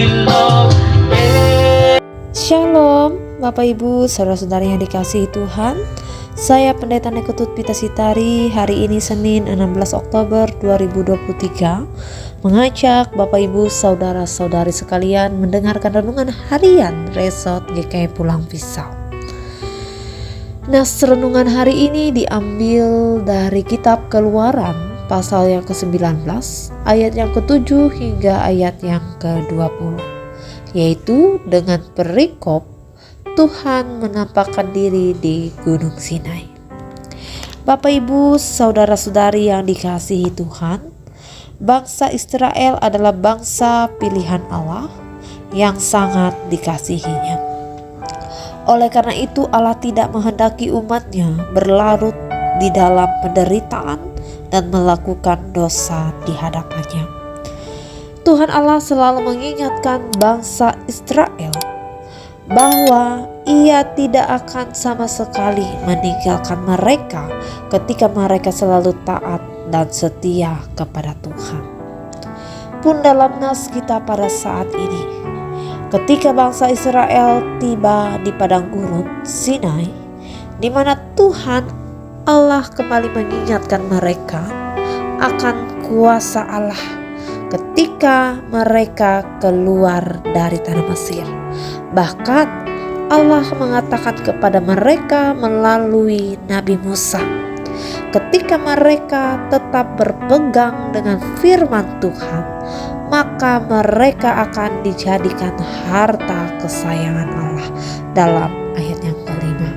love. Shalom Bapak Ibu saudara-saudari yang dikasihi Tuhan. Saya Pendeta Nekutut Pita Sitari. Hari ini Senin 16 Oktober 2023 mengajak Bapak Ibu saudara-saudari sekalian mendengarkan renungan harian Resort GKI Pulang Pisau. Nah, renungan hari ini diambil dari kitab Keluaran pasal yang ke-19 ayat yang ke-7 hingga ayat yang ke-20, yaitu dengan perikop Tuhan menampakkan diri di Gunung Sinai. Bapak Ibu saudara-saudari yang dikasihi Tuhan, bangsa Israel adalah bangsa pilihan Allah yang sangat dikasihinya. Oleh karena itu Allah tidak menghendaki umatnya berlarut di dalam penderitaan dan melakukan dosa di hadapannya. Tuhan Allah selalu mengingatkan bangsa Israel bahwa Ia tidak akan sama sekali meninggalkan mereka ketika mereka selalu taat dan setia kepada Tuhan. Pun dalam nas kita pada saat ini, ketika bangsa Israel tiba di padang gurun Sinai, di mana Tuhan Allah kembali mengingatkan mereka akan kuasa Allah ketika mereka keluar dari tanah Mesir. Bahkan Allah mengatakan kepada mereka melalui Nabi Musa, ketika mereka tetap berpegang dengan firman Tuhan, maka mereka akan dijadikan harta kesayangan Allah dalam ayat yang kelima.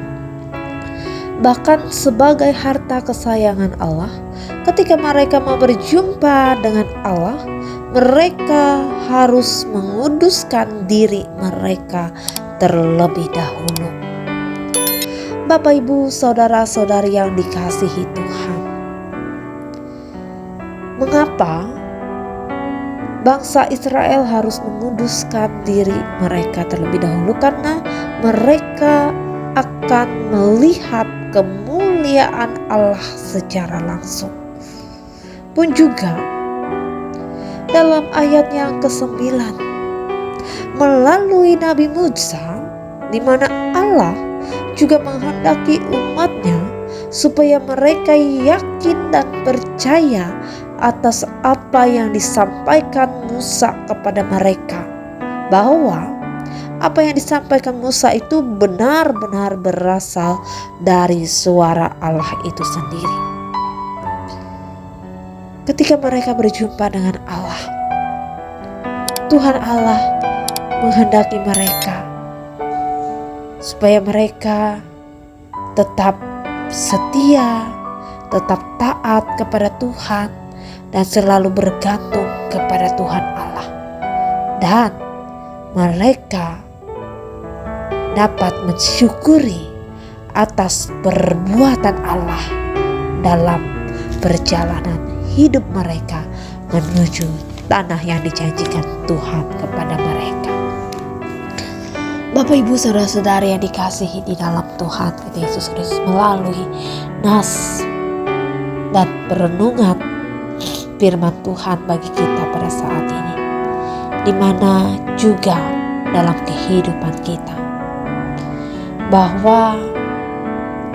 Bahkan sebagai harta kesayangan Allah, ketika mereka mau berjumpa dengan Allah, mereka harus menguduskan diri mereka terlebih dahulu. Bapak Ibu saudara-saudari yang dikasihi Tuhan, mengapa bangsa Israel harus menguduskan diri mereka terlebih dahulu? Karena mereka akan melihat kemuliaan Allah secara langsung. Pun juga dalam ayat yang ke-9 melalui Nabi Musa, di mana Allah juga menghendaki umatnya supaya mereka yakin dan percaya atas apa yang disampaikan Musa kepada mereka, bahwa apa yang disampaikan Musa itu benar-benar berasal dari suara Allah itu sendiri. Ketika mereka berjumpa dengan Allah, Tuhan Allah menghendaki mereka supaya mereka tetap setia, tetap taat kepada Tuhan, dan selalu bergantung kepada Tuhan Allah. Dan mereka dapat mensyukuri atas perbuatan Allah dalam perjalanan hidup mereka menuju tanah yang dijanjikan Tuhan kepada mereka. Bapak Ibu saudara-saudari yang dikasihi di dalam Tuhan kita Yesus Kristus, melalui nas dan perenungan firman Tuhan bagi kita pada saat ini, di mana juga dalam kehidupan kita, bahwa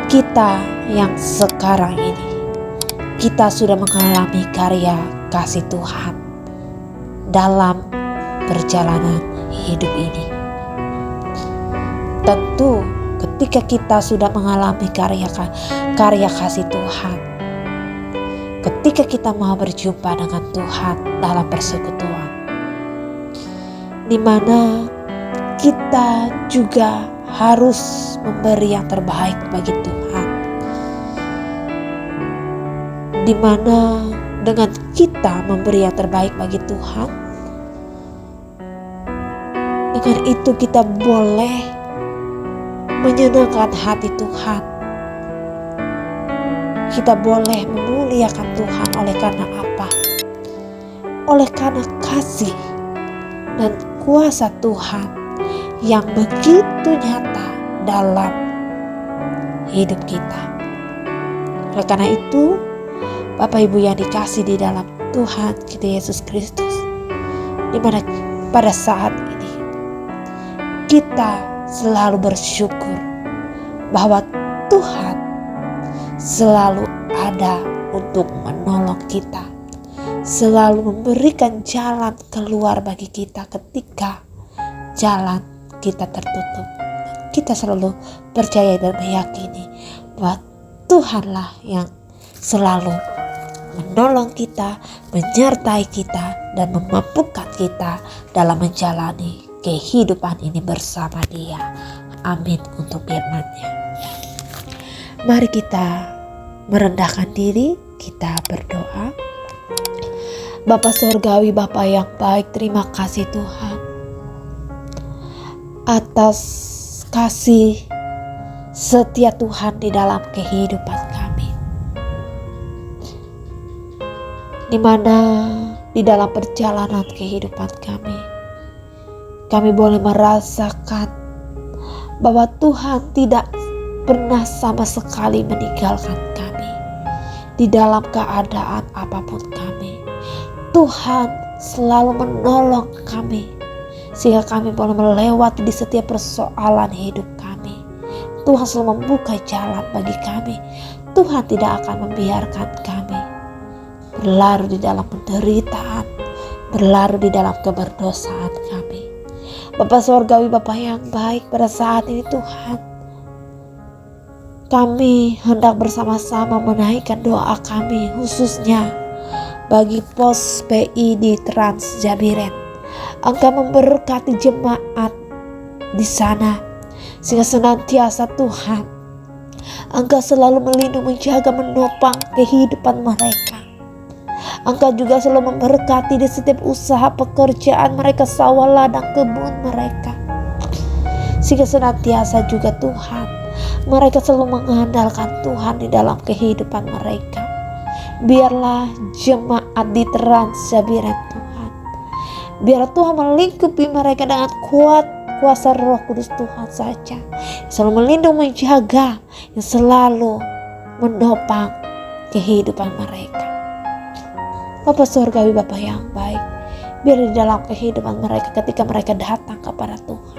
kita yang sekarang ini, kita sudah mengalami karya kasih Tuhan dalam perjalanan hidup ini. Tentu ketika kita sudah mengalami karya kasih Tuhan, ketika kita mau berjumpa dengan Tuhan dalam persekutuan, di mana kita juga harus memberi yang terbaik bagi Tuhan, di mana dengan kita memberi yang terbaik bagi Tuhan, dengan itu kita boleh menyenangkan hati Tuhan. Kita boleh memuliakan Tuhan. Oleh karena apa? Oleh karena kasih dan kuasa Tuhan yang begitu nyata dalam hidup kita. Oleh karena itu, Bapak Ibu yang dikasih di dalam Tuhan kita Yesus Kristus, di mana pada saat ini kita selalu bersyukur bahwa Tuhan selalu ada untuk menolong kita, selalu memberikan jalan keluar bagi kita ketika jalan kita tertutup. Kita selalu percaya dan meyakini bahwa Tuhanlah yang selalu menolong kita, menyertai kita, dan memampukan kita dalam menjalani kehidupan ini bersama Dia. Amin untuk firman-Nya. Mari kita merendahkan diri, kita berdoa. Bapa Surgawi, Bapa yang baik, terima kasih Tuhan atas kasih setia Tuhan di dalam kehidupan kami, di mana di dalam perjalanan kehidupan kami boleh merasakan bahwa Tuhan tidak pernah sama sekali meninggalkan kami di dalam keadaan apapun kami. Tuhan selalu menolong kami sehingga kami boleh melewati di setiap persoalan hidup kami. Tuhan selalu membuka jalan bagi kami. Tuhan tidak akan membiarkan kami berlarut di dalam penderitaan, berlarut di dalam keberdosaan kami. Bapa Surgawi, Bapa yang baik, pada saat ini Tuhan, kami hendak bersama-sama menaikkan doa kami khususnya bagi pos PI di Trans Jabiren. Engkau memberkati jemaat di sana sehingga senantiasa Tuhan Engkau selalu melindungi, menjaga, menopang kehidupan mereka. Engkau juga selalu memberkati di setiap usaha pekerjaan mereka, sawah ladang kebun mereka, sehingga senantiasa juga Tuhan mereka selalu mengandalkan Tuhan di dalam kehidupan mereka. Biarlah jemaat di Trans Jabiren Tuhan, biar Tuhan melingkupi mereka dengan kuat kuasa Roh Kudus Tuhan saja, yang selalu melindungi, menjaga, yang selalu menopang kehidupan mereka. Bapa Surgawi, Bapa yang baik, biar di dalam kehidupan mereka ketika mereka datang kepada Tuhan,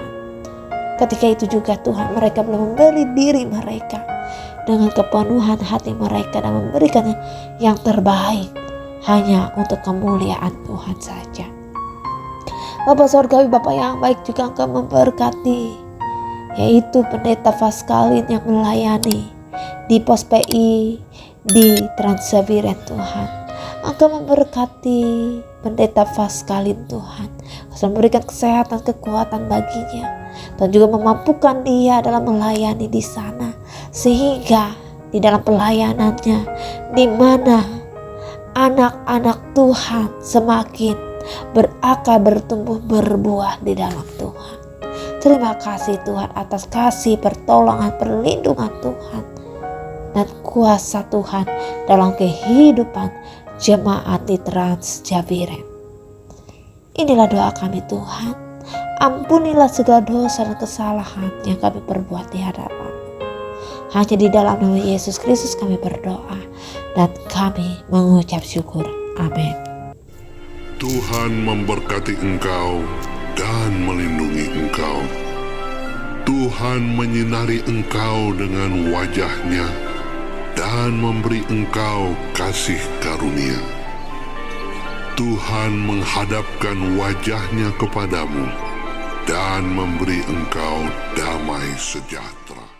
ketika itu juga Tuhan mereka boleh memberi diri mereka dengan kepenuhan hati mereka dan memberikan yang terbaik hanya untuk kemuliaan Tuhan saja. Bapa Surgawi, Bapa yang baik, juga Engkau memberkati yaitu Pendeta Pascalin yang melayani di pos PI di Trans Jabiren Tuhan. Engkau memberkati Pendeta Pascalin Tuhan, Engkau memberikan kesehatan, kekuatan baginya, dan juga memampukan dia dalam melayani di sana, sehingga di dalam pelayanannya di mana anak-anak Tuhan semakin berakar, bertumbuh, berbuah di dalam Tuhan. Terima kasih Tuhan atas kasih, pertolongan, perlindungan Tuhan dan kuasa Tuhan dalam kehidupan jemaat di Trans Jabiren. Inilah doa kami Tuhan. Ampunilah segala dosa dan kesalahan yang kami perbuat di hadapan. Hanya di dalam nama Yesus Kristus kami berdoa dan kami mengucap syukur. Amin. Tuhan memberkati engkau dan melindungi engkau. Tuhan menyinari engkau dengan wajah-Nya dan memberi engkau kasih karunia. Tuhan menghadapkan wajah-Nya kepadamu dan memberi engkau damai sejahtera.